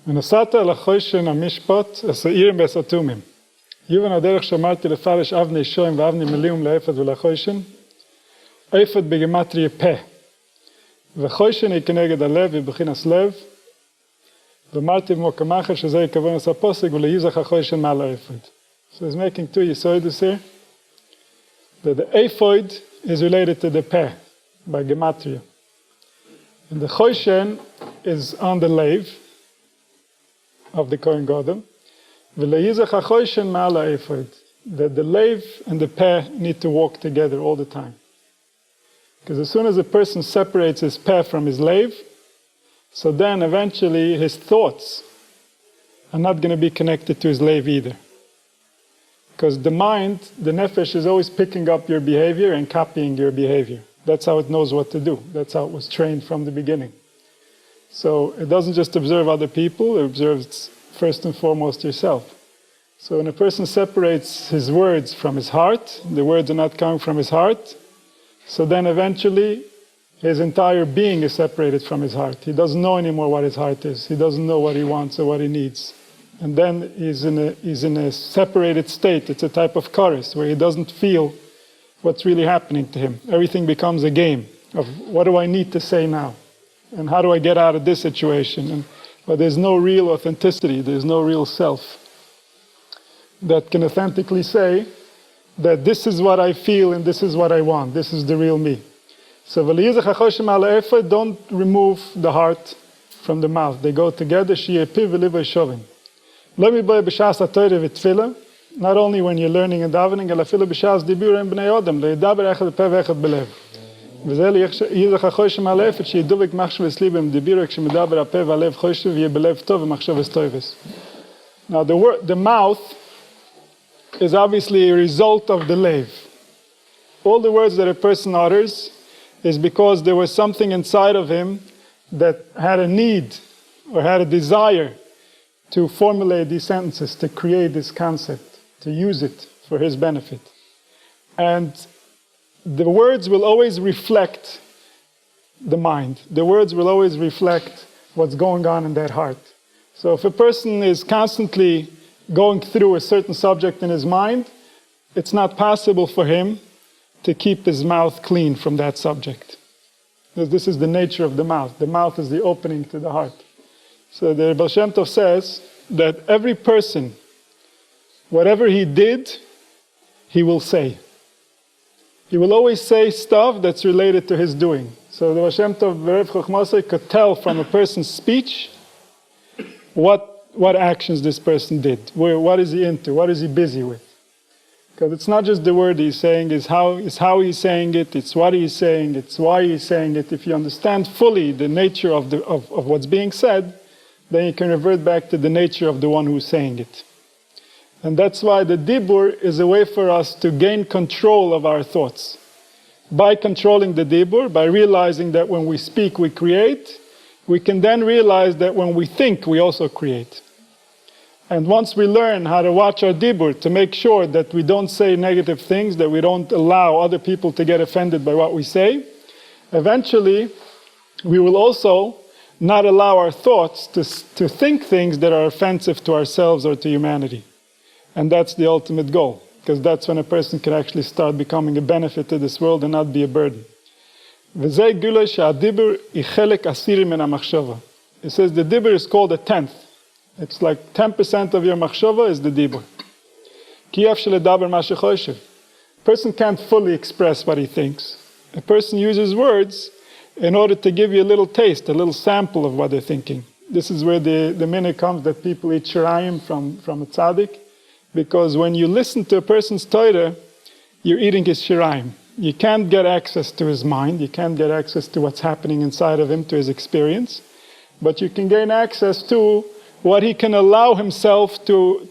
ונסעת אל החושן המשפט, השעירים והסתומים. יובן הדרך שאמרתי לפרש אבני שוים ואבני מליום לאפת ולחושן, אפת בגימטריה פה. וחושן היא כנגד הלב, היא בחינס לב, ואמרתי במוקם אחר שזה יכוון עשה פוסק ולייזח החושן מעל האפת. So he's making two Yesodus here. That the aphoid is related to the peh, by gematria. And the choshen is on the lave of the Kohen Gadol. V'le'yizach ha-choshen ma'al ha-aphoid. That the lave and the peh need to walk together all the time. Because as soon as a person separates his peh from his lave, so then eventually his thoughts are not going to be connected to his lave either. Because the mind, the nefesh, is always picking up your behavior and copying your behavior. That's how it knows what to do. That's how it was trained from the beginning. So it doesn't just observe other people, it observes first and foremost yourself. So when a person separates his words from his heart, the words are not coming from his heart, so then eventually his entire being is separated from his heart. He doesn't know anymore what his heart is. He doesn't know what he wants or what he needs. And then he's in a separated state. It's a type of chorus where he doesn't feel what's really happening to him. Everything becomes a game of what do I need to say now? And how do I get out of this situation? But there's no real authenticity. There's no real self that can authentically say that this is what I feel and this is what I want. This is the real me. So don't remove the heart from the mouth. They go together. Not only when you're learning and davening, now the mouth is obviously a result of the lave. All the words that a person utters is because there was something inside of him that had a need or had a desire to formulate these sentences, to create this concept, to use it for his benefit. And the words will always reflect the mind. The words will always reflect what's going on in that heart. So if a person is constantly going through a certain subject in his mind, it's not possible for him to keep his mouth clean from that subject. Because this is the nature of the mouth. The mouth is the opening to the heart. So the Baal Shem Tov says that every person, whatever he did, he will say. He will always say stuff that's related to his doing. So the Baal Shem Tov Be'erev Chochmasei could tell from a person's speech what actions this person did. What is he into? What is he busy with? Because it's not just the word he's saying, it's how he's saying it, it's what he's saying, it's why he's saying it. If you understand fully the nature of what's being said, then you can revert back to the nature of the one who's saying it. And that's why the dibur is a way for us to gain control of our thoughts. By controlling the dibur, by realizing that when we speak we create, we can then realize that when we think we also create. And once we learn how to watch our dibur, to make sure that we don't say negative things, that we don't allow other people to get offended by what we say, eventually we will also not allow our thoughts to think things that are offensive to ourselves or to humanity. And that's the ultimate goal, because that's when a person can actually start becoming a benefit to this world and not be a burden. It says the dibur is called a tenth. It's like 10% of your machshava is the dibur. A person can't fully express what he thinks. A person uses words in order to give you a little taste, a little sample of what they're thinking. This is where the minute comes that people eat shirayim from a tzaddik, because when you listen to a person's Torah, you're eating his shirayim. You can't get access to his mind, you can't get access to what's happening inside of him, to his experience, but you can gain access to what he can allow himself to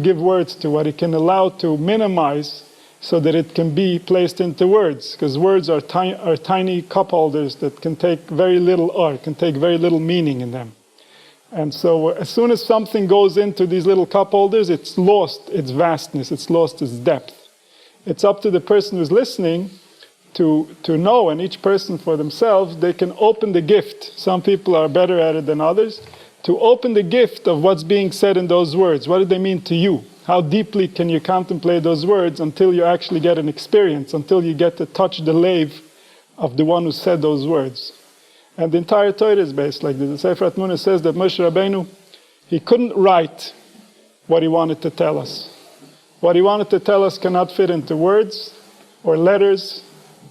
give words to, what he can allow to minimize so that it can be placed into words. Because words are tiny cup holders that can take very little art, can take very little meaning in them. And so as soon as something goes into these little cup holders, it's lost its vastness, it's lost its depth. It's up to the person who's listening to know, and each person for themselves, they can open the gift. Some people are better at it than others, to open the gift of what's being said in those words. What do they mean to you? How deeply can you contemplate those words until you actually get an experience, until you get to touch the lave of the one who said those words? And the entire Torah is based like this. The Sefer HaTmuna says that Moshe Rabbeinu, he couldn't write what he wanted to tell us. What he wanted to tell us cannot fit into words, or letters,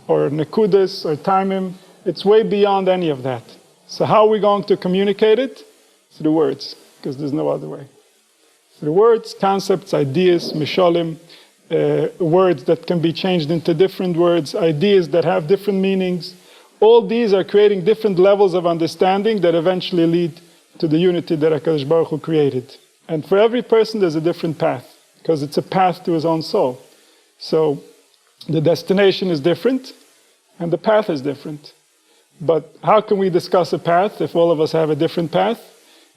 or nekudas, or timim. It's way beyond any of that. So how are we going to communicate it? Through words, because there's no other way. Through words, concepts, ideas, mishalim, words that can be changed into different words, ideas that have different meanings. All these are creating different levels of understanding that eventually lead to the unity that HaKadosh Baruch Hu created. And for every person there's a different path, because it's a path to his own soul. So the destination is different, and the path is different. But how can we discuss a path if all of us have a different path?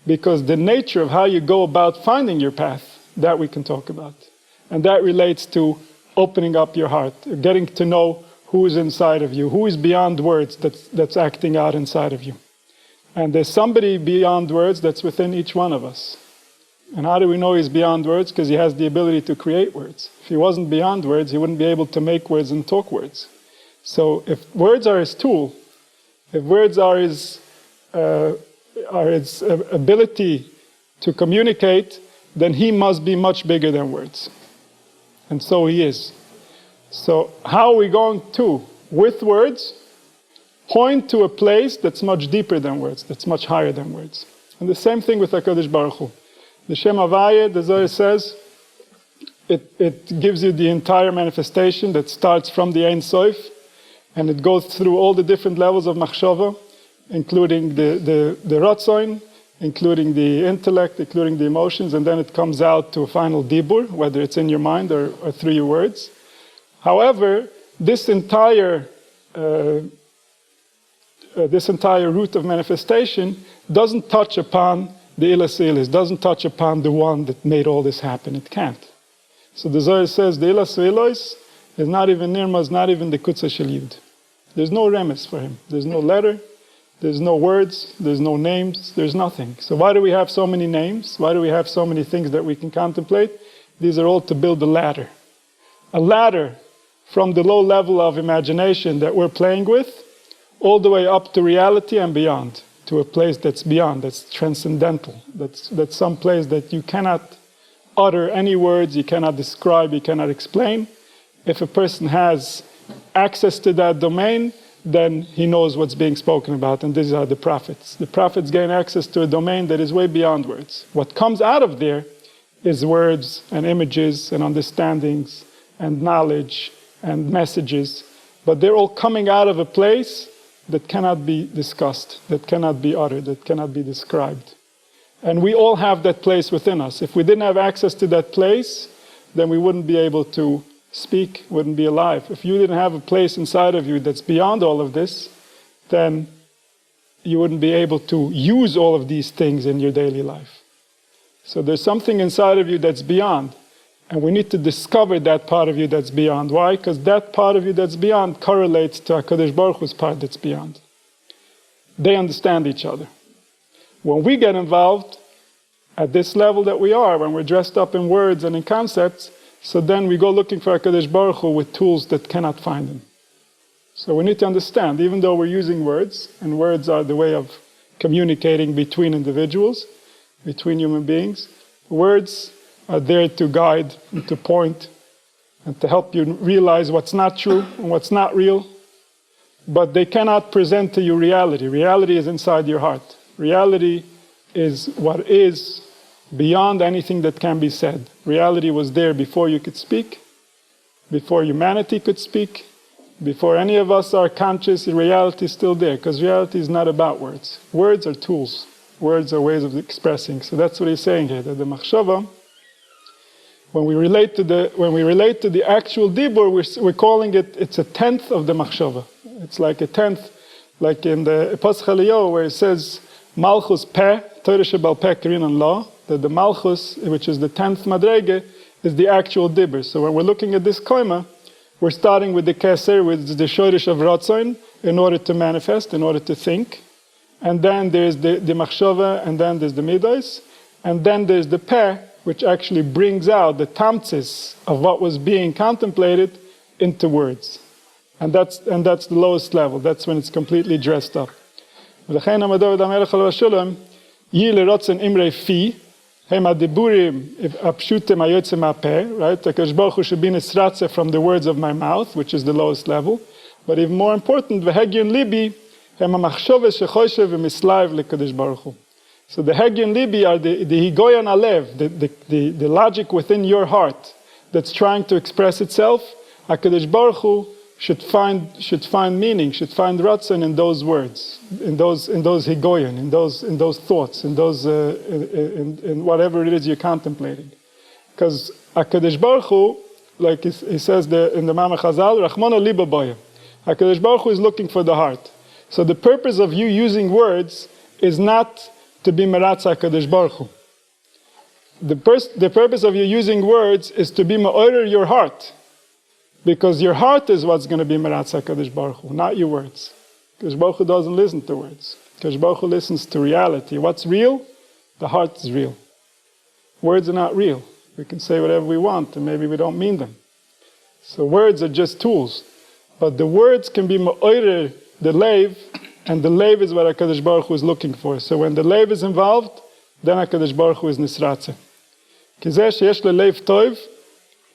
Because the nature of how you go about finding your path, that we can talk about. And that relates to opening up your heart, getting to know who is inside of you, who is beyond words that's acting out inside of you. And there's somebody beyond words that's within each one of us. And how do we know he's beyond words? Because he has the ability to create words. If he wasn't beyond words, he wouldn't be able to make words and talk words. So if words are his tool, if words are his ability to communicate, then he must be much bigger than words. And so he is. So how are we going to, with words, point to a place that's much deeper than words, that's much higher than words? And the same thing with HaKadosh Baruch Hu. The Shem Havaya, the Zohar says, it gives you the entire manifestation that starts from the Ein Sof, and it goes through all the different levels of machshava, including the Ratzon, including the intellect, including the emotions, and then it comes out to a final dibur, whether it's in your mind or through your words. However, this entire route of manifestation doesn't touch upon the elusive, doesn't touch upon the one that made all this happen. It can't. So the Zohar says the elusive is not even nirma, is not even the kutza shel yud. There's no remes for him. There's no letter. There's no words, there's no names, there's nothing. So why do we have so many names? Why do we have so many things that we can contemplate? These are all to build a ladder. A ladder from the low level of imagination that we're playing with, all the way up to reality and beyond, to a place that's beyond, that's transcendental, that's some place that you cannot utter any words, you cannot describe, you cannot explain. If a person has access to that domain, then he knows what's being spoken about, and these are the prophets. The prophets gain access to a domain that is way beyond words. What comes out of there is words and images and understandings and knowledge and messages, but they're all coming out of a place that cannot be discussed, that cannot be uttered, that cannot be described. And we all have that place within us. If we didn't have access to that place, then we wouldn't be able to speak, wouldn't be alive. If you didn't have a place inside of you that's beyond all of this, then you wouldn't be able to use all of these things in your daily life. So there's something inside of you that's beyond, and we need to discover that part of you that's beyond. Why? Because that part of you that's beyond correlates to HaKadosh Baruch Hu's part that's beyond. They understand each other. When we get involved at this level that we are, when we're dressed up in words and in concepts, so then we go looking for HaKadosh Baruch Hu with tools that cannot find him. So we need to understand, even though we're using words, and words are the way of communicating between individuals, between human beings, words are there to guide and to point and to help you realize what's not true and what's not real. But they cannot present to you reality. Reality is inside your heart. Reality is what is beyond anything that can be said. Reality was there before you could speak, before humanity could speak, before any of us are conscious. Reality is still there, because reality is not about words. Words are tools. Words are ways of expressing. So that's what he's saying here, that the machshava, when we relate to the actual dibur, we're calling it's a tenth of the machshava. It's like a tenth, like in the Pasach Eliyahu, where it says Malchus Peh, Torah Shebal Peh Kerinan Law, that the Malchus, which is the 10th Madrege, is the actual dibur. So when we're looking at this koima, we're starting with the Keser, with the Shoresh of Ratzon, in order to manifest, in order to think. and then there's the machshava, and then there's the midos, and then there's the peh, which actually brings out the tamtzis of what was being contemplated into words. And that's the lowest level. That's when it's completely dressed up. Right? HaKadosh Baruch Hu should be nisratze from the words of my mouth, which is the lowest level. But even more important, v'hegyon libi hem ha'machshavos shechoshev v'mislav leKadosh Baruch Hu. So the hegyon libi are the higoyan alev, the logic within your heart that's trying to express itself. HaKadosh Baruch Hu should find meaning, should find ratzon in those words, in those higoyan, in those thoughts, in whatever it is you're contemplating. Because HaKadosh Baruch Hu, like he says in the Mama Chazal, Rachmana liba boya. HaKadosh Baruch Hu is looking for the heart. So the purpose of you using words is not to be meratz HaKadosh Baruch Hu. The purpose of you using words is to be ma'orer your heart. Because your heart is what's going to be meratz HaKadosh Baruch Hu, not your words. Kadosh Baruch Hu doesn't listen to words. Kadosh Baruch Hu listens to reality. What's real? The heart is real. Words are not real. We can say whatever we want, and maybe we don't mean them. So words are just tools. But the words can be ma'orer the leiv, and the leiv is what HaKadosh Baruch Hu is looking for. So when the leiv is involved, then HaKadosh Baruch Hu is nisratze. Kizeh sheyesh leleiv tov,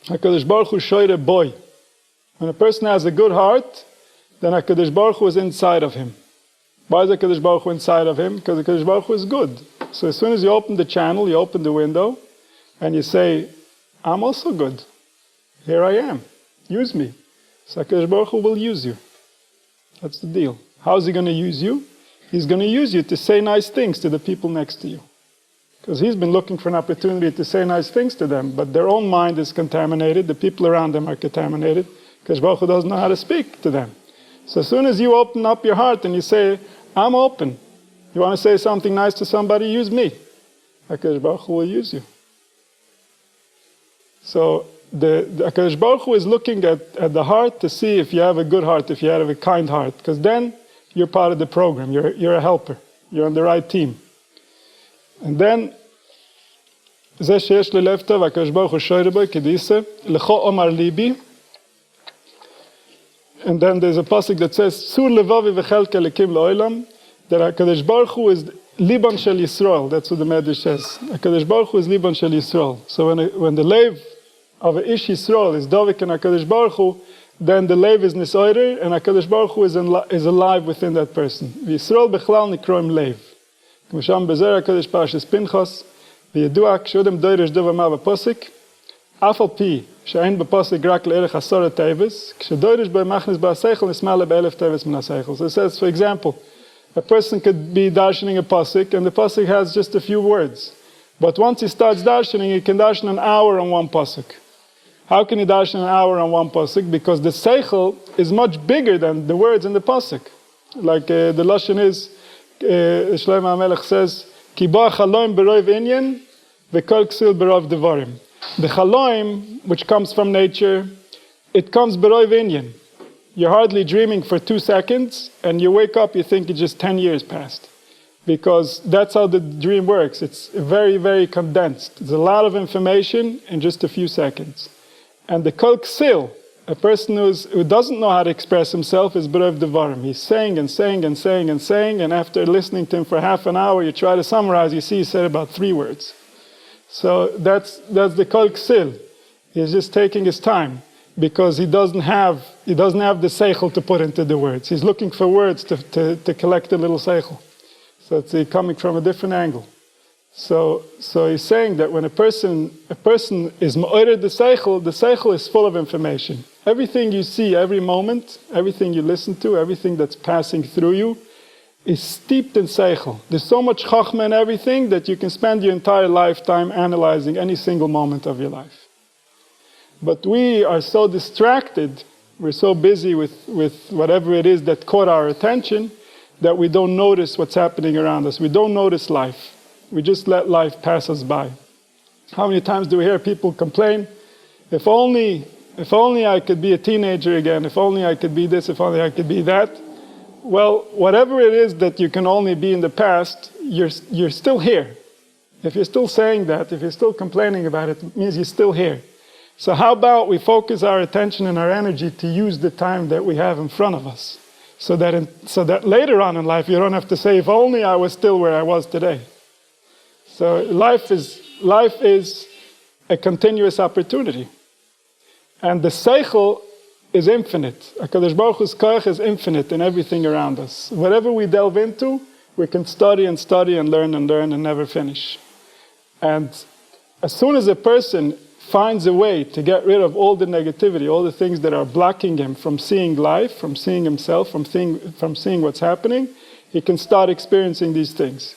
HaKadosh Baruch Hu shoyre boy. When a person has a good heart, then HaKadosh Baruch Hu is inside of him. Why is HaKadosh Baruch Hu inside of him? Because HaKadosh Baruch Hu is good. So as soon as you open the channel, you open the window, and you say, I'm also good. Here I am. Use me. So HaKadosh Baruch Hu will use you. That's the deal. How is he going to use you? He's going to use you to say nice things to the people next to you. Because he's been looking for an opportunity to say nice things to them, but their own mind is contaminated, the people around them are contaminated, because Baruch Hu doesn't know how to speak to them. So as soon as you open up your heart and you say, I'm open. You want to say something nice to somebody, use me. HaKadosh Baruch Hu will use you. So the HaKadosh Baruch Hu is looking at the heart to see if you have a good heart, if you have a kind heart. Because then you're part of the program. You're a helper. You're on the right team. And then, זה שיש לי לב טוב, HaKadosh Baruch Hu shoyre boi, k'dise, lecho omar libi. And then there's a pasuk that says, Sur levavi v'chelke lekim lo'olam, that HaKadosh Baruch Hu is Liban shel Yisrael. That's what the Medrash says. HaKadosh Baruch Hu is Liban shel Yisrael. So when the leiv of a ish Yisrael is Dovik and HaKadosh Baruch Hu, then the leiv is nisoider, and HaKadosh Baruch Hu is alive within that person. Yisrael bechlal nikroim leiv. K'masham bezer HaKadosh Parashas Pinchas, v'yedua k'shodem doirish dova ma v'posik, afal pi, she'ein b'posik rak le'erech asora tevis, k'shedoirish b'machnis ba'aseichel nismale b'elef tevis min aseichel. So it says, for example, a person could be darshaning a pasuk, and the pasuk has just a few words. But once he starts darshaning, he can darshan an hour on one pasuk. How can he darshan an hour on one pasuk? Because the seichel is much bigger than the words in the pasuk. Like the lashon is, Shlomo HaMelech says, Ki ba chaloim berov inyan, v'kol ksil berov devarim. The chaloim, which comes from nature, it comes berov inyan. You're hardly dreaming for 2 seconds, and you wake up, you think it's just 10 years passed. Because that's how the dream works. It's very, very condensed. There's a lot of information in just a few seconds. And the kol ksil, a person who doesn't know how to express himself, is berov devarim. He's saying and saying and saying and saying, and after listening to him for half an hour, you try to summarize, you see he said about 3 words. So that's the kol ksil. He's just taking his time, because he doesn't have the seichel to put into the words. He's looking for words to collect a little seichel. So it's coming from a different angle. So he's saying that when a person is ma'ored the seichel is full of information. Everything you see every moment, everything you listen to, everything that's passing through you, is steeped in seichel. There's so much chachma in everything that you can spend your entire lifetime analyzing any single moment of your life. But we are so distracted, we're so busy with whatever it is that caught our attention, that we don't notice what's happening around us. We don't notice life. We just let life pass us by. How many times do we hear people complain, if only I could be a teenager again, if only I could be this, if only I could be that. Well, whatever it is that you can only be in the past, you're still here. If you're still saying that, if you're still complaining about it, it means you're still here. So how about we focus our attention and our energy to use the time that we have in front of us, so that later on in life you don't have to say, if only I was still where I was today. So life is a continuous opportunity. And the seichel is infinite. HaKadosh Baruch Hu's koach is infinite in everything around us. Whatever we delve into, we can study and learn and never finish. And as soon as a person finds a way to get rid of all the negativity, all the things that are blocking him from seeing life, from seeing himself, from seeing what's happening, he can start experiencing these things.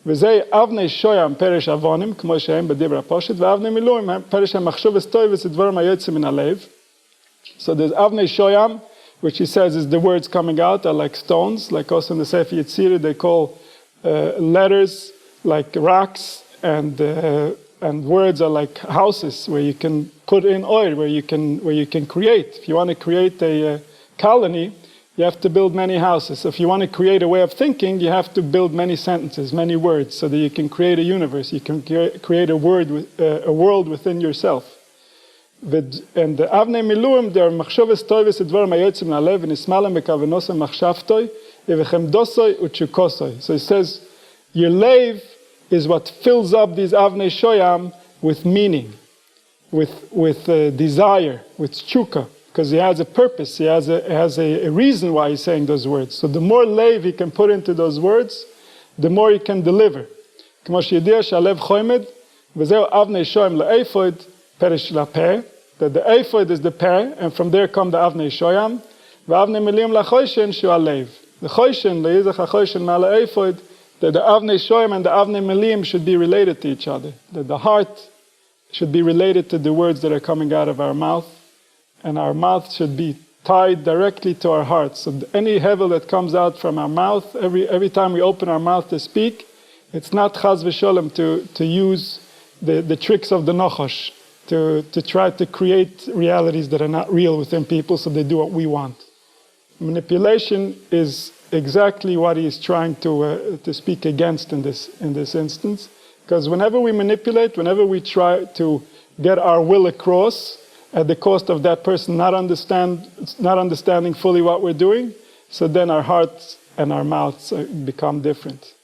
וזה אבני שוים פרש אבונים, כמו שהם בדיבר הפושט, ואבני מילואים פרש המחשובס טויבס דברים היוצאים מן הלב. So there's Avnei Shoyam, which he says is the words coming out are like stones, like also in the Sefer Yetzira they call letters like rocks, and words are like houses where you can put in oil, where you can create. If you want to create a colony, you have to build many houses. If you want to create a way of thinking, you have to build many sentences, many words, so that you can create a universe. You can create a world within yourself. And the Avnei Miluim, they are machshavas toivus edvarim hayotzim nalev v'nismalim bekavanosem machshavtoi v'chemdosoi uchukosoi. So he says, your lave is what fills up these Avnei Shoyam with meaning, with desire, with tshuka, because he has a purpose, he has a reason why he's saying those words. So the more lave he can put into those words, the more he can deliver. K'mo she'yediyah she'alev choimed v'zeu Avnei Shoyam le'ephod perish lapeh, that the ephod is the peh, and from there come the Avnei Shoyam. V'avnei milim la'choishen shu alev. The choishen, le'yizach ha'choishen ma'ala ephod, that the Avnei Shoyam and the Avnei milim should be related to each other. That the heart should be related to the words that are coming out of our mouth, and our mouth should be tied directly to our heart. So any hevel that comes out from our mouth, every time we open our mouth to speak, it's not chaz v'sholem to use the tricks of the nochosh, to try to create realities that are not real within people so they do what we want. Manipulation is exactly what he is trying to speak against in this instance. Because whenever we manipulate, whenever we try to get our will across at the cost of that person not understanding fully what we're doing, so then our hearts and our mouths become different.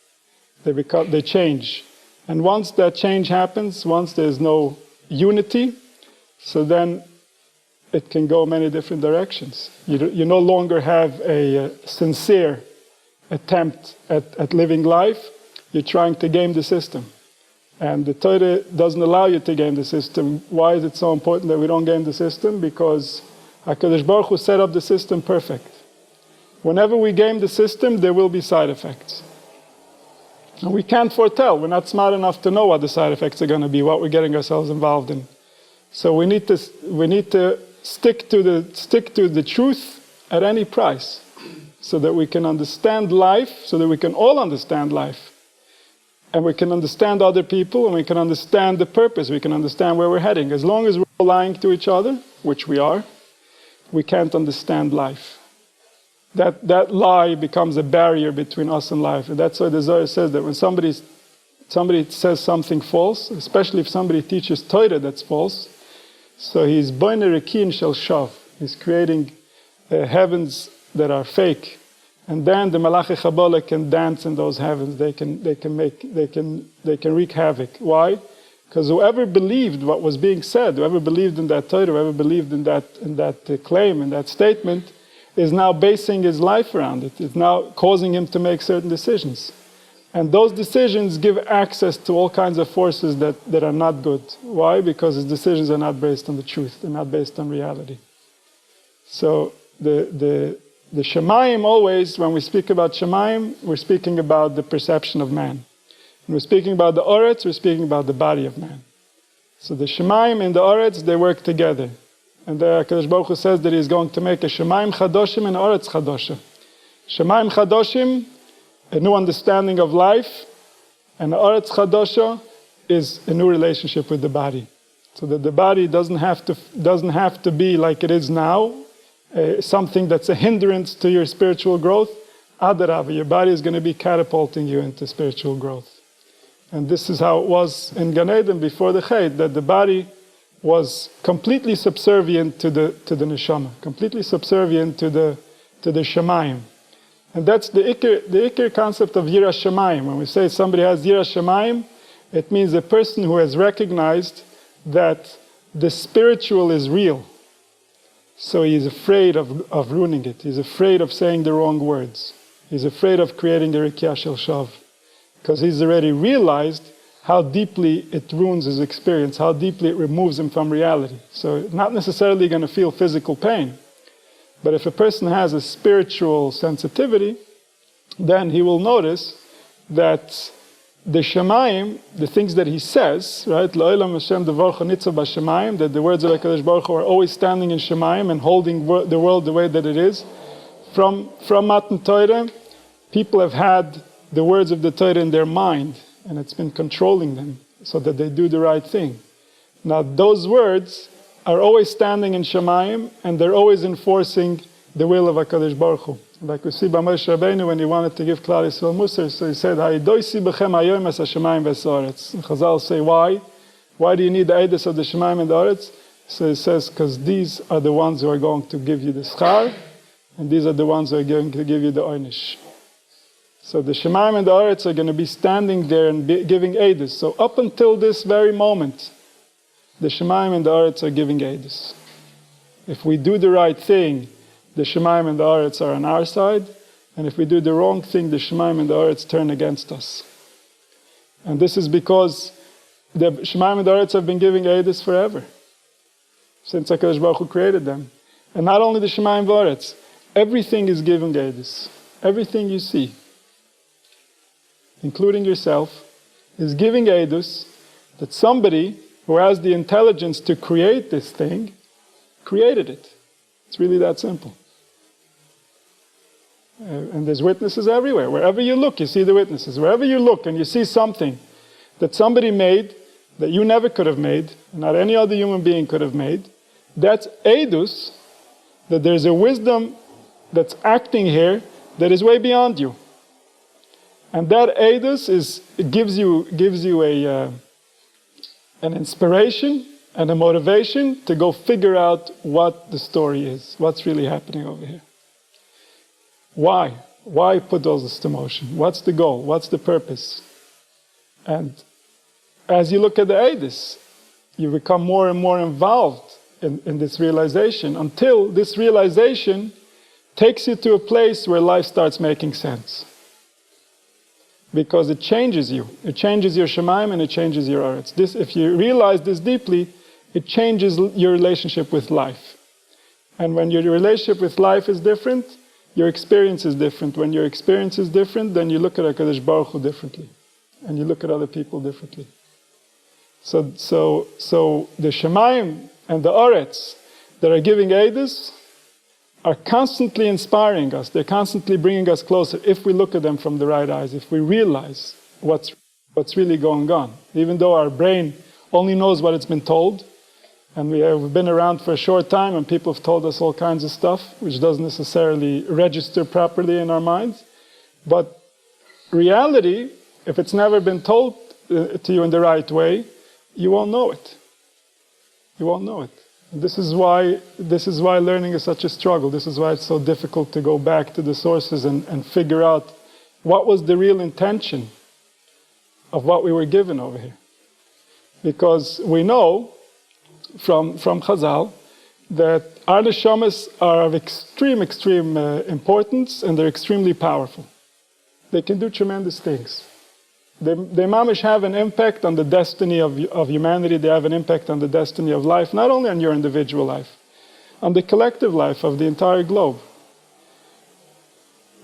They change. And once that change happens, once there's no unity, so then it can go many different directions. You no longer have a sincere attempt at living life. You're trying to game the system. And the Torah doesn't allow you to game the system. Why is it so important that we don't game the system? Because HaKadosh Baruch Hu set up the system perfect. Whenever we game the system, there will be side effects. And we can't foretell. We're not smart enough to know what the side effects are going to be, what we're getting ourselves involved in. So we need to stick to the truth at any price, so that we can understand life, so that we can all understand life. And we can understand other people, and we can understand the purpose, we can understand where we're heading. As long as we're all lying to each other, which we are, we can't understand life. That lie becomes a barrier between us and life. And that's why the Zohar says that when somebody says something false, especially if somebody teaches Torah that's false, so he's boiner rekin shel shav. He's creating heavens that are fake. And then the Malachi Chabola can dance in those heavens. They can wreak havoc. Why? Because whoever believed what was being said, whoever believed in that Torah, whoever believed in that claim, in that statement, is now basing his life around it. It's now causing him to make certain decisions. And those decisions give access to all kinds of forces that are not good. Why? Because his decisions are not based on the truth. They're not based on reality. So the Shemayim always, when we speak about Shemayim, we're speaking about the perception of man. When we're speaking about the Oretz, we're speaking about the body of man. So the Shemayim and the Oretz, they work together. And the HaKadosh Baruch Hu says that he is going to make a Shemayim Chadoshim and Oretz Chadoshim. Shemayim Chadoshim, a new understanding of life, and Oretz Chadosha is a new relationship with the body. So that the body doesn't have to be like it is now, something that's a hindrance to your spiritual growth, Adarava, your body is going to be catapulting you into spiritual growth. And this is how it was in Gan Eden before the Chet, that the body was completely subservient to the neshama, completely subservient to the Shemayim. And that's the Iker concept of Yira Shemayim. When we say somebody has Yira Shemayim, it means a person who has recognized that the spiritual is real. So he's afraid of ruining it. He's afraid of saying the wrong words. He's afraid of creating a Rikya Shel Shav. Because he's already realized how deeply it ruins his experience, how deeply it removes him from reality. So not necessarily going to feel physical pain. But if a person has a spiritual sensitivity, then he will notice that the Shemayim, the things that he says, right? La'olam Hashem devorcha nitzav b'Shemayim, that the words of HaKadosh Baruch Hu are always standing in Shemayim and holding the world the way that it is. From Matan Torah, people have had the words of the Torah in their mind, and it's been controlling them so that they do the right thing. Now, those words are always standing in Shemayim, and they're always enforcing the will of HaKadosh Baruch Hu. Like we see by Moshe Rabbeinu when he wanted to give Klal Yisrael Musar, so he said, "Ha'idoisi b'chem hayom es hashemayim v'esaretz." And Chazal say, why? Why do you need the Eidus of the Shemayim and the Aretz? So he says, because these are the ones who are going to give you the schar, and these are the ones who are going to give you the oynish. So the Shemayim and the Aretz are going to be standing there and giving Eidus. So up until this very moment, the Shemayim and the Aretz are giving Eidus. If we do the right thing, the Shemayim and the Aretz are on our side, and if we do the wrong thing, the Shemayim and the Aretz turn against us. And this is because the Shemayim and the Aretz have been giving Eidus forever, since HaKadosh Baruch Hu created them. And not only the Shemayim and the Aretz, everything is giving Eidus. Everything you see, including yourself, is giving Eidus that somebody who has the intelligence to create this thing, created it. It's really that simple. And there's witnesses everywhere. Wherever you look, you see the witnesses. Wherever you look and you see something that somebody made, that you never could have made, not any other human being could have made, that's Eidus, that there's a wisdom that's acting here that is way beyond you. And that Eidus gives you an inspiration and a motivation to go figure out what the story is, what's really happening over here. Why? Why put all this to motion? What's the goal? What's the purpose? And as you look at the Eidus, you become more and more involved in this realization, until this realization takes you to a place where life starts making sense. Because it changes you. It changes your Shemayim and it changes your Aretz. If you realize this deeply, it changes your relationship with life. And when your relationship with life is different, your experience is different. When your experience is different, then you look at HaKadosh Baruch Hu differently. And you look at other people differently. So the Shemayim and the Aretz that are giving Eidus are constantly inspiring us. They're constantly bringing us closer if we look at them from the right eyes, if we realize what's really going on. Even though our brain only knows what it's been told, and we've been around for a short time and people have told us all kinds of stuff which doesn't necessarily register properly in our minds. But reality, if it's never been told to you in the right way, you won't know it. You won't know it. This is why learning is such a struggle. This is why it's so difficult to go back to the sources and figure out what was the real intention of what we were given over here. Because we know from Chazal that our neshamas are of extreme importance, and they're extremely powerful. They can do tremendous things. They mamish have an impact on the destiny of humanity. They have an impact on the destiny of life, not only on your individual life, on the collective life of the entire globe.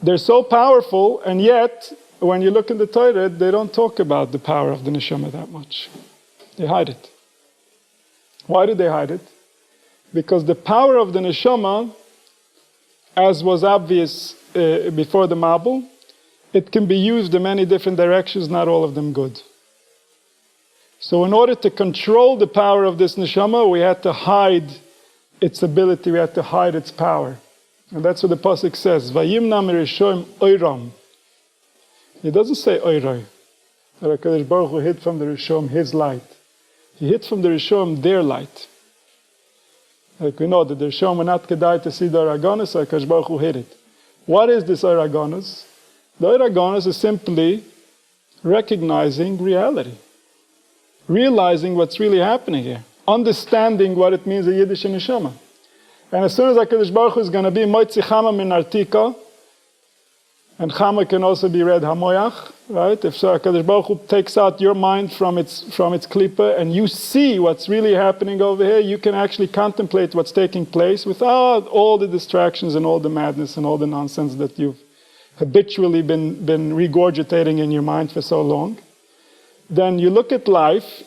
They're so powerful, and yet, when you look in the Torah, they don't talk about the power of the neshama that much. They hide it. Why do they hide it? Because the power of the neshama, as was obvious before the Mabul, it can be used in many different directions, not all of them good. So in order to control the power of this neshama, we had to hide its ability, we had to hide its power. And that's what the pasuk says. Vayimna mirishoim oiram. He doesn't say oiroi. That HaKadosh Baruch Hu hid from the Rishom his light. He hid from the Rishom their light. Like we know that the Rishom were not kedai to see the Aragonos, so HaKadosh Baruch Hu hid it. What is this Aragonos? The Aragonos is simply recognizing reality. Realizing what's really happening here. Understanding what it means a Yiddish Neshama. And as soon as HaKadosh Baruch Hu is going to be Moitzi Chama min Artika, and Chama can also be read Hamoyach, right? If so, HaKadosh Baruch Hu takes out your mind from its klipa, and you see what's really happening over here, you can actually contemplate what's taking place without all the distractions and all the madness and all the nonsense that you've habitually been regurgitating in your mind for so long. Then you look at life,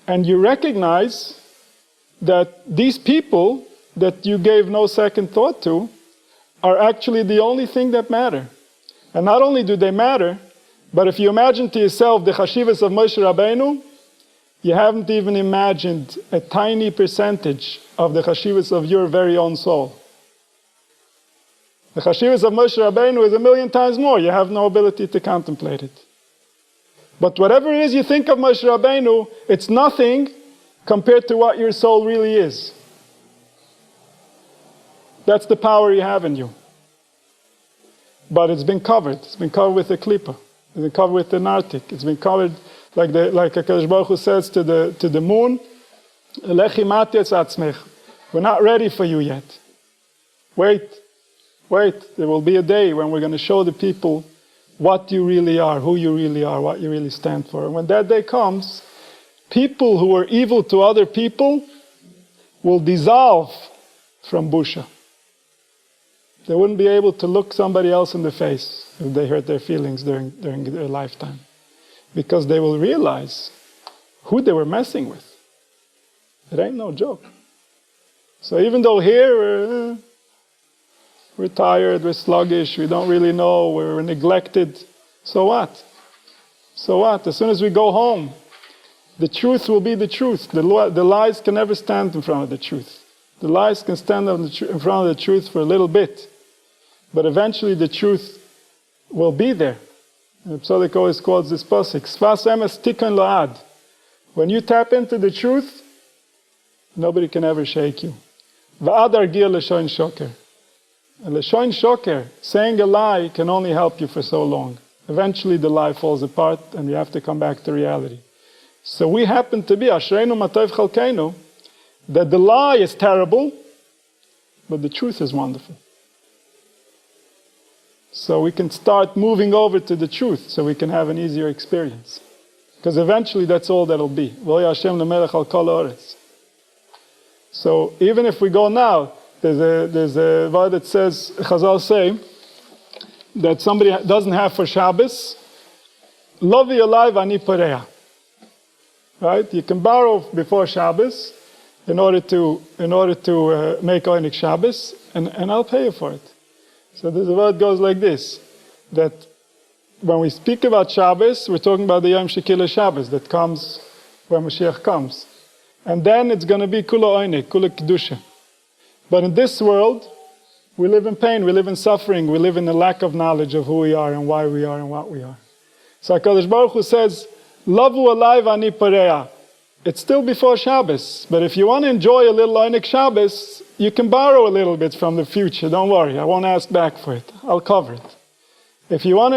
and you recognize that these people that you gave no second thought to are actually the only thing that matter. And not only do they matter, but if you imagine to yourself the Chasidus of Moshe Rabbeinu, you haven't even imagined a tiny percentage of the Chasidus of your very own soul. The Chasidus of Moshe Rabbeinu is 1,000,000 times more. You have no ability to contemplate it. But whatever it is you think of Moshe Rabbeinu, it's nothing compared to what your soul really is. That's the power you have in you. But it's been covered. It's been covered with a klipa. It's been covered with an artik. It's been covered like HaKadosh Baruch Hu says to the moon, Lechi matetz atzmech. We're not ready for you yet. Wait. There will be a day when we're going to show the people what you really are, who you really are, what you really stand for. And when that day comes, people who are evil to other people will dissolve from busha. They wouldn't be able to look somebody else in the face if they hurt their feelings during their lifetime. Because they will realize who they were messing with. It ain't no joke. So even though here we're tired, we're sluggish, we don't really know, we're neglected, so what? So what? As soon as we go home, the truth will be the truth. The lies can never stand in front of the truth. The lies can stand in front of the truth for a little bit. But eventually the truth will be there. Reb Tzodok always quotes this pasuk, Sfas emes tikkun la'ad. When you tap into the truth, nobody can ever shake you. Va'ad argir l'shoin shoker. And l'shoin shoker, saying a lie, can only help you for so long. Eventually the lie falls apart and you have to come back to reality. So we happen to be, Ashreinu matov chalkeinu, that the lie is terrible, but the truth is wonderful. So we can start moving over to the truth so we can have an easier experience. Because eventually that's all that'll be. So even if we go now, there's a word that says, Chazal say, that somebody doesn't have for Shabbos, Lovi alive ani pareya. Right? You can borrow before Shabbos in order to make Oinik Shabbos, and I'll pay you for it. So the word goes like this, that when we speak about Shabbos, we're talking about the Yom Shekila Shabbos that comes when Mashiach comes. And then it's going to be Kula Oinik, Kula Kedusha. But in this world, we live in pain, we live in suffering, we live in a lack of knowledge of who we are and why we are and what we are. So HaKadosh Baruch Hu says, Lavu alive ani pareya. It's still before Shabbos, but if you want to enjoy a little Oinik Shabbos, you can borrow a little bit from the future. Don't worry, I won't ask back for it. I'll cover it. If you want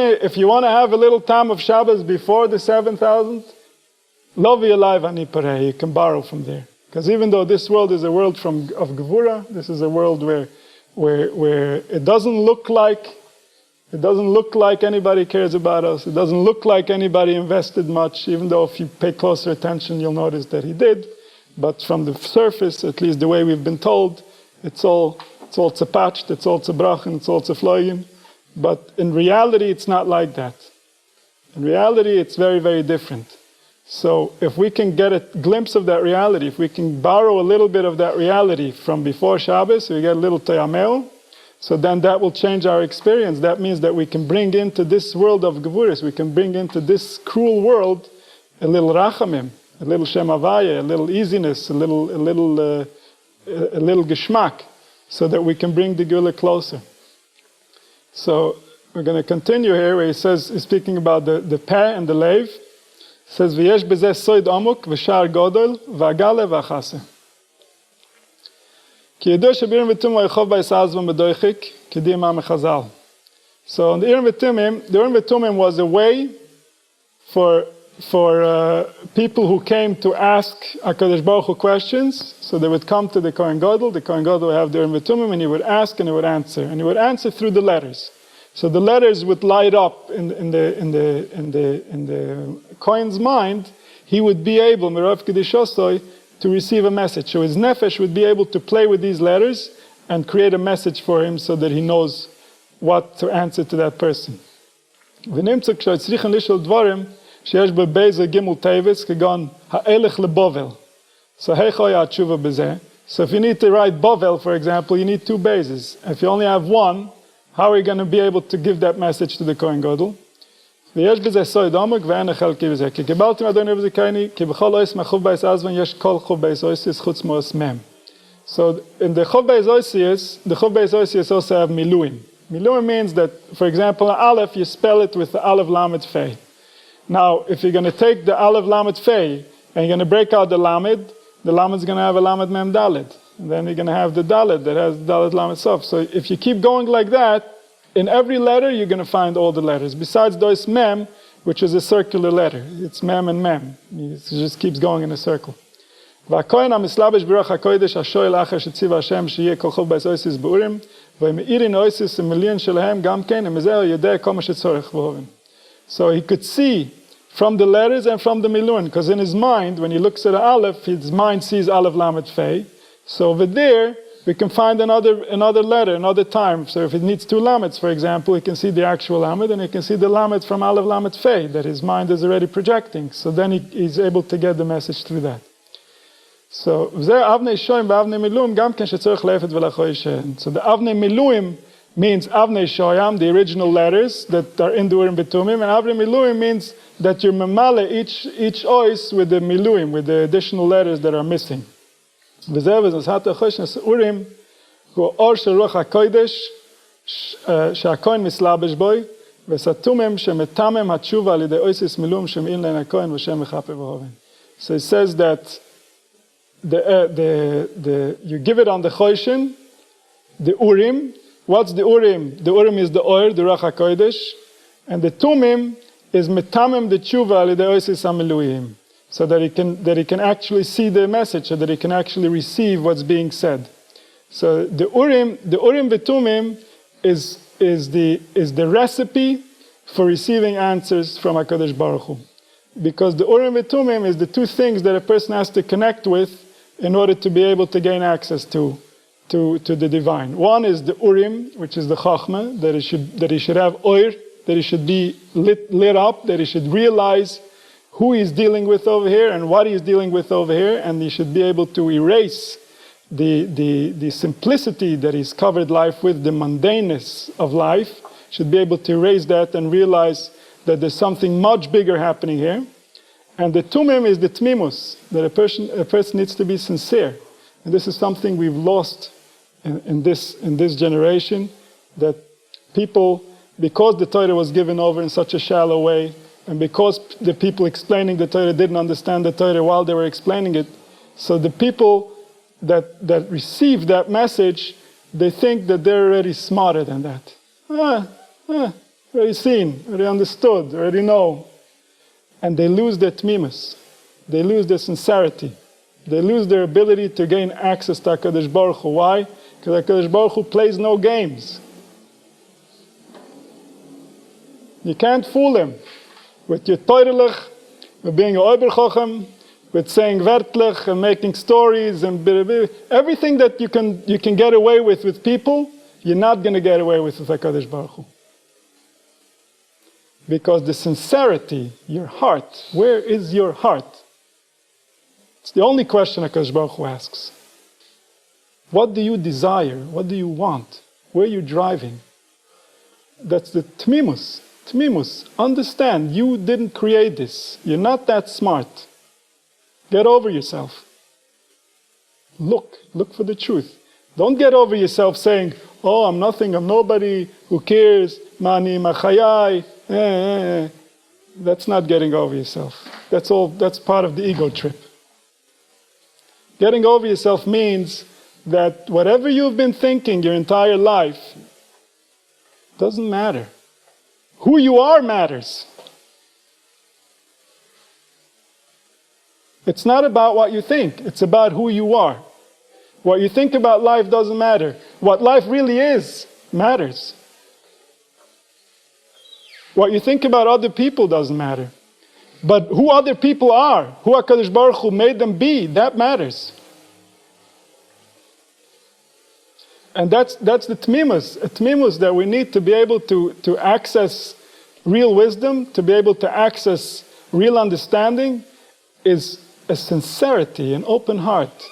to have a little time of Shabbos before the 7,000, Lovi alive ani pareya. You can borrow from there. Because even though this world is a world of Gevura, this is a world where it doesn't look like anybody cares about us. It doesn't look like anybody invested much, even though if you pay closer attention, you'll notice that he did. But from the surface, at least the way we've been told, it's all tzapached, it's all tzabrachen, it's all tzafloyim. But in reality, it's not like that. In reality, it's very, very different. So if we can get a glimpse of that reality, if we can borrow a little bit of that reality from before Shabbos, we get a little teyamel, so then that will change our experience. That means that we can bring into this world of Gevuris, we can bring into this cruel world a little rachamim, a little shem havaya, a little easiness, a little geschmack. so that we can bring the Geula closer. So we're going to continue here where he says, he's speaking about the peh and the leiv. He says, V'yesh b'zeh soid amuk v'shar godol v'agale v'achase. Ki yedu shebirim v'tum v'yachov b'yisazvam b'doichik k'di imam echazal. So the Urim V'Tumim was a way for people who came to ask HaKadosh Baruch Hu questions. So they would come to the Kohen Gadol would have the Urim V'Tumim, and he would ask and he would answer. And he would answer through the letters. So the letters would light up in the Kohen's mind. He would be able, Merav Kedishosoi, to receive a message. So his nefesh would be able to play with these letters and create a message for him so that he knows what to answer to that person. So if you need to write Bovel, for example, you need two bases. If you only have one, how are you going to be able to give that message to the Kohen Gadol? So in the Chov Beis Oisius also have Miluim. Miluim means that, for example, Aleph, you spell it with the Aleph Lamed Fei. Now, if you're going to take the Aleph Lamed Fei and you're going to break out the Lamed is going to have a Lamed Mem Daled. And then you're going to have the Daled that has Daled Lamed Sof. So if you keep going like that, in every letter you're going to find all the letters. Besides Dois Mem, which is a circular letter. It's Mem and Mem. It just keeps going in a circle. והכהן המסלבש ברוח הקודש השואל אחר שציווה השם שיהיה כל חוב בייס אויסיס באורים ומאירין אויסיס המליון שלהם גם כן ומזהו יודע כל מה שצורך באורים. So he could see from the letters and from the milun, because in his mind, when he looks at the Aleph, his mind sees Aleph Lamed Fei. So over there, we can find another letter, another time. So if it needs two Lameds, for example, he can see the actual Lamed, and he can see the Lamed from Aleph Lamed Fei that his mind is already projecting. So then he's able to get the message through that. So the Avnei Miluim means Avnei Shoyam, the original letters that are in the Urim V'Tumim, and Avnei Miluim means that you memale each ois with the Miluim, with the additional letters that are missing. Urim hu or shel ruach hakodesh shehakohen mislabesh boy v'satumim shemetamem hatshuva al yedei oisis milum shemin lein hakohen v'shem mechaper v'hoven. So it says that you give it on the Choshen, the Urim. What's the Urim? The Urim is the Oir, the Ruach HaKodesh, and the Tumim is Metamem the Tshuva al yedei oisis hamiluim, so that he can actually see the message, so that he can actually receive what's being said. So the Urim v'Tumim is the recipe for receiving answers from HaKadosh Baruch Hu, because the Urim v'Tumim is the two things that a person has to connect with in order to be able to gain access to the divine. One is the Urim, which is the Chachma, that he should have Oir, that he should be lit up, that he should realize who he's dealing with over here and what he's dealing with over here, and he should be able to erase the simplicity that he's covered life with, the mundaneness of life, should be able to erase that and realize that there's something much bigger happening here. And the Tumim is the Tmimus, that a person needs to be sincere. And this is something we've lost in this generation, that people, because the Torah was given over in such a shallow way, and because the people explaining the Torah didn't understand the Torah while they were explaining it, so the people that receive that message, they think that they're already smarter than that. Already seen, already understood, already know. And they lose their tmimus. They lose their sincerity. They lose their ability to gain access to HaKadosh Baruch Hu. Why? Because HaKadosh Baruch Hu plays no games. You can't fool him with your toidelich, with being an oberchochem, with saying wertlich and making stories and everything that you can get away with people, you're not going to get away with HaKadosh Baruch Hu. Because the sincerity, your heart, where is your heart? It's the only question HaKadosh Baruch Hu asks. What do you desire? What do you want? Where are you driving? That's the tmimus. Tmimus. Understand, you didn't create this. You're not that smart. Get over yourself. Look for the truth. Don't get over yourself saying, oh, I'm nothing, I'm nobody, who cares, mani, machayai. That's not getting over yourself. That's part of the ego trip. Getting over yourself means that whatever you've been thinking your entire life doesn't matter. Who you are matters. It's not about what you think, it's about who you are. What you think about life doesn't matter. What life really is matters. What you think about other people doesn't matter. But who other people are, who HaKadosh Baruch Hu made them be, that matters. And that's the tmimus that we need to be able to access real wisdom, to be able to access real understanding, is a sincerity, an open heart.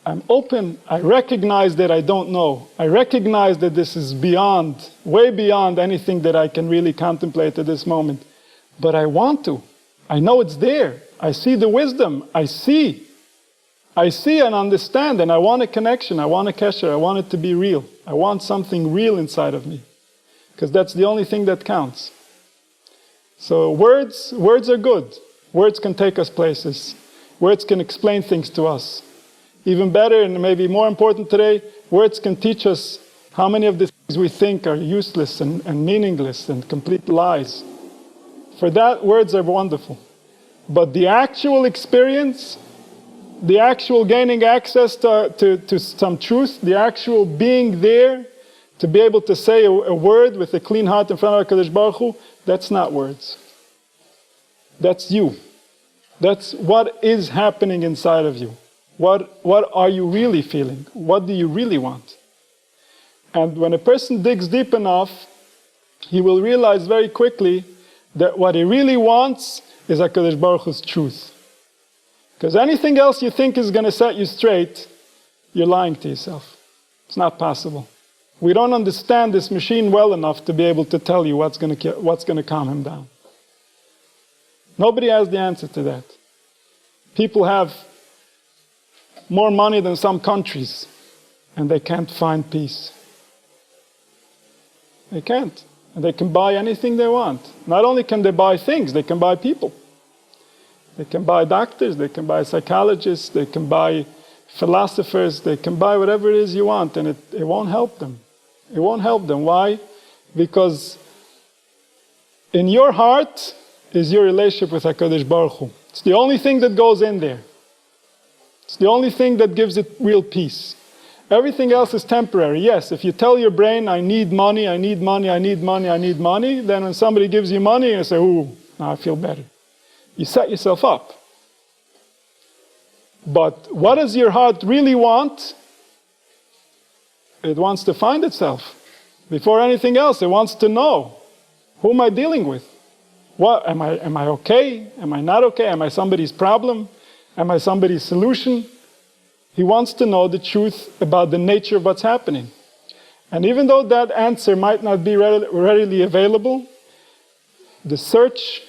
I'm open, I recognize that I don't know. I recognize that this is beyond, way beyond anything that I can really contemplate at this moment. But I want to. I know it's there. I see the wisdom. I see and understand, and I want a connection. I want a kesher. I want it to be real. I want something real inside of me. Because that's the only thing that counts. So words are good. Words can take us places. Words can explain things to us. Even better, and maybe more important today, words can teach us how many of the things we think are useless and meaningless and complete lies. For that, words are wonderful. But the actual experience, the actual gaining access to some truth, the actual being there, to be able to say a word with a clean heart in front of HaKadosh Baruch Hu, that's not words. That's you. That's what is happening inside of you. What are you really feeling? What do you really want? And when a person digs deep enough, he will realize very quickly that what he really wants is HaKadosh Baruch Hu's truth. Because anything else you think is going to set you straight, you're lying to yourself. It's not possible. We don't understand this machine well enough to be able to tell you what's going to calm him down. Nobody has the answer to that. People have more money than some countries, and they can't find peace. They can't. And they can buy anything they want. Not only can they buy things, they can buy people. They can buy doctors, they can buy psychologists, they can buy philosophers, they can buy whatever it is you want, and it won't help them. It won't help them. Why? Because in your heart is your relationship with HaKadosh Baruch Hu. It's the only thing that goes in there. It's the only thing that gives it real peace. Everything else is temporary. Yes, if you tell your brain, I need money, I need money, I need money, I need money, then when somebody gives you money, you say, ooh, now I feel better. You set yourself up. But what does your heart really want? It wants to find itself. Before anything else, it wants to know, who am I dealing with? What am I okay? Am I not okay? Am I somebody's problem? Am I somebody's solution? He wants to know the truth about the nature of what's happening. And even though that answer might not be readily available, the search,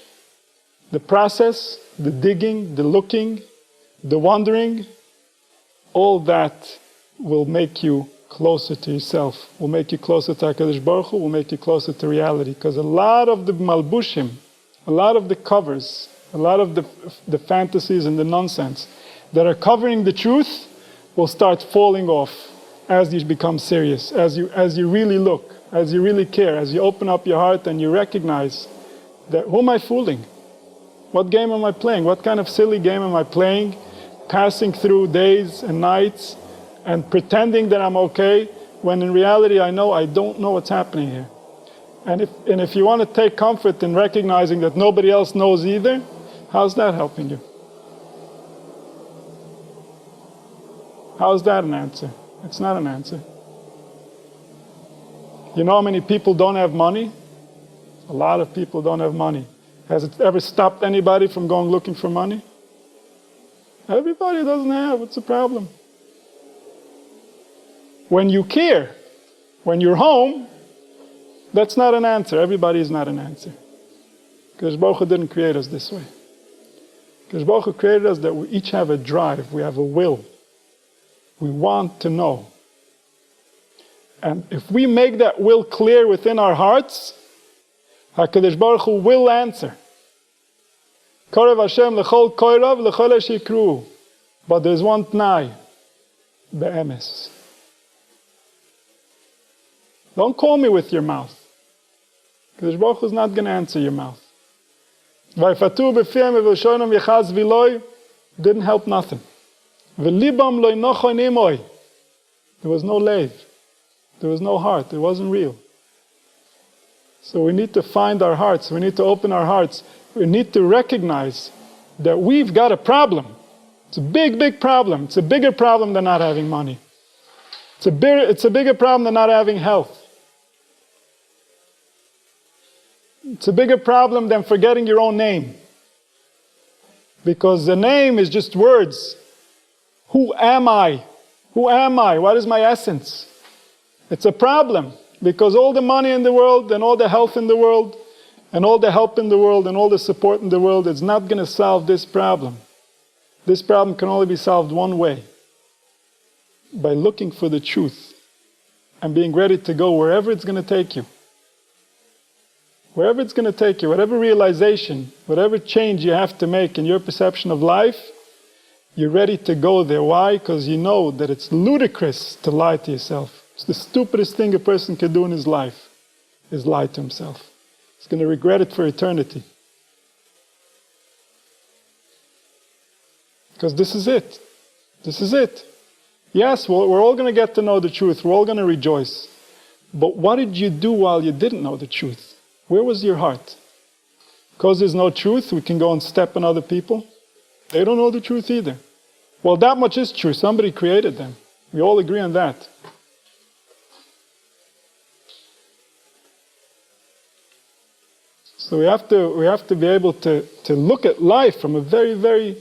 the process, the digging, the looking, the wondering, all that will make you closer to yourself, will make you closer to HaKadosh Baruch Hu, will make you closer to reality. Because a lot of the malbushim, a lot of the covers, a lot of the fantasies and the nonsense that are covering the truth will start falling off as you become serious, as you really look, as you really care, as you open up your heart and you recognize that, who am I fooling? What game am I playing? What kind of silly game am I playing? Passing through days and nights and pretending that I'm okay, when in reality I know I don't know what's happening here. And if you want to take comfort in recognizing that nobody else knows either, how's that helping you? How's that an answer? It's not an answer. You know how many people don't have money? A lot of people don't have money. Has it ever stopped anybody from going looking for money? Everybody doesn't have. What's the problem? When you care, when you're home, that's not an answer. Everybody is not an answer. Because Baruch Hu didn't create us this way. Because Baruch Hu created us that we each have a drive, we have a will. We want to know. And if we make that will clear within our hearts, HaKadosh Baruch Hu will answer. Korev Hashem lechol koirav lechol shikru. But there's one t'nai, be'emes. Don't call me with your mouth. HaKadosh Baruch Hu is not going to answer your mouth. Vayfatu b'fiem v'shonam yechaz v'loi didn't help nothing. V'libam loy nochon imoy. There was no leiv. There was no heart. It wasn't real. So we need to find our hearts. We need to open our hearts. We need to recognize that we've got a problem. It's a big, big problem. It's a bigger problem than not having money. It's a bigger problem than not having health. It's a bigger problem than forgetting your own name. Because the name is just words. Who am I? Who am I? What is my essence? It's a problem. Because all the money in the world and all the health in the world and all the help in the world and all the support in the world is not going to solve this problem. This problem can only be solved one way. By looking for the truth and being ready to go wherever it's going to take you. Wherever it's going to take you, whatever realization, whatever change you have to make in your perception of life, you're ready to go there. Why? Because you know that it's ludicrous to lie to yourself. It's the stupidest thing a person can do in his life, is lie to himself. He's going to regret it for eternity. Because this is it. This is it. Yes, we're all going to get to know the truth. We're all going to rejoice. But what did you do while you didn't know the truth? Where was your heart? Because there's no truth, we can go and step on other people. They don't know the truth either. Well, that much is true. Somebody created them. We all agree on that. So we have to be able to look at life from a very, very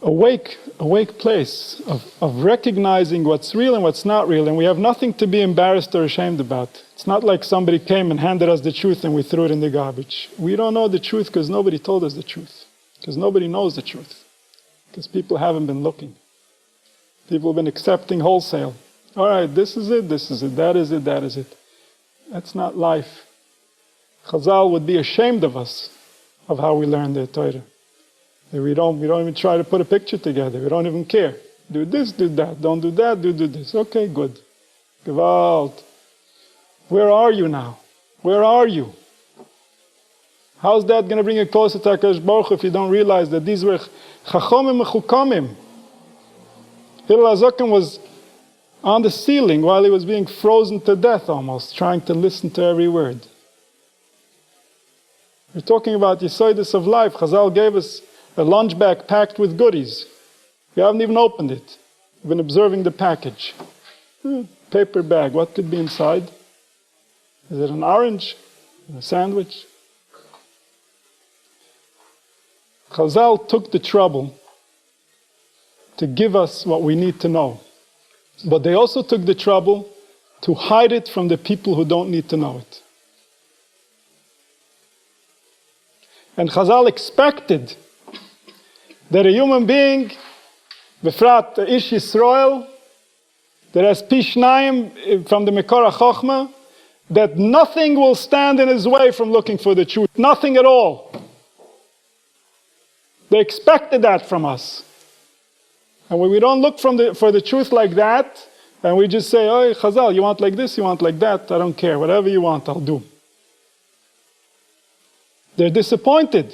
awake place of recognizing what's real and what's not real, and we have nothing to be embarrassed or ashamed about. It's not like somebody came and handed us the truth and we threw it in the garbage. We don't know the truth because nobody told us the truth. Because nobody knows the truth. Because people haven't been looking. People have been accepting wholesale. All right, this is it, that is it, that is it. That's not life. Chazal would be ashamed of us, of how we learn their Torah. We don't even try to put a picture together. We don't even care. Do this, do that. Don't do that, do this. Okay, good. Gewalt. Where are you now? Where are you? How's that going to bring you closer to HaKadosh Baruch Hu if you don't realize that these were chachomim mechukamim? Hillel HaZaken was on the ceiling while he was being frozen to death almost, trying to listen to every word. We're talking about the Chasidus of life. Chazal gave us a lunch bag packed with goodies. We haven't even opened it. We've been observing the package. Paper bag, what could be inside? Is it an orange? A sandwich? Chazal took the trouble to give us what we need to know. But they also took the trouble to hide it from the people who don't need to know it. And Chazal expected that a human being, befrat Ish Yisrael, that has Pishnayim from the Mekor HaChochma, that nothing will stand in his way from looking for the truth. Nothing at all. They expected that from us. And when we don't look for the truth like that, and we just say, oh, Chazal, you want like this, you want like that, I don't care. Whatever you want, I'll do. They're disappointed.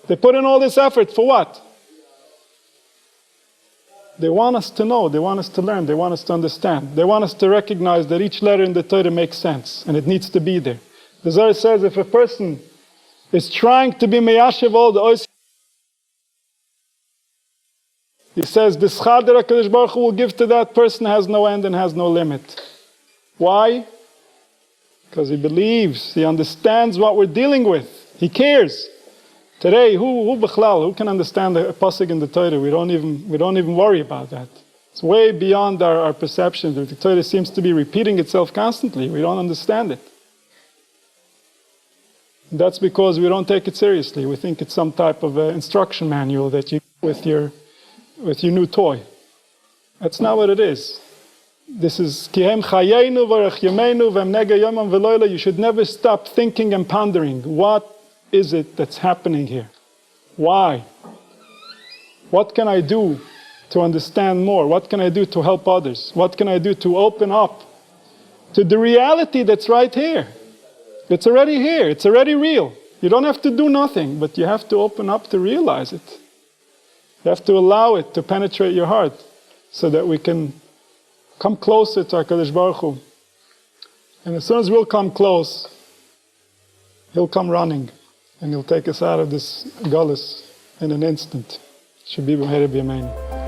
They put in all this effort for what? They want us to know, they want us to learn, they want us to understand. They want us to recognize that each letter in the Torah makes sense, and it needs to be there. The Zohar says if a person is trying to be meyashev all the ois, he says the schar that HaKadosh Baruch Hu will give to that person has no end and has no limit. Why? Because he believes, he understands what we're dealing with. He cares. Today, who can understand a pasuk in the Torah? We don't even worry about that. It's way beyond our perception. The Torah seems to be repeating itself constantly. We don't understand it. And that's because we don't take it seriously. We think it's some type of instruction manual that you with your new toy. That's not what it is. This is Kihem Chayenu Varech Yemenu V'Emnega Yomam V'Loila. You should never stop thinking and pondering. What is it that's happening here? Why? What can I do to understand more? What can I do to help others? What can I do to open up to the reality that's right here? It's already here. It's already real. You don't have to do nothing, but you have to open up to realize it. You have to allow it to penetrate your heart so that we can come closer to HaKadosh Baruch Hu. And as soon as we'll come close, He'll come running and He'll take us out of this gullus in an instant. Should be b'meira b'yameinu.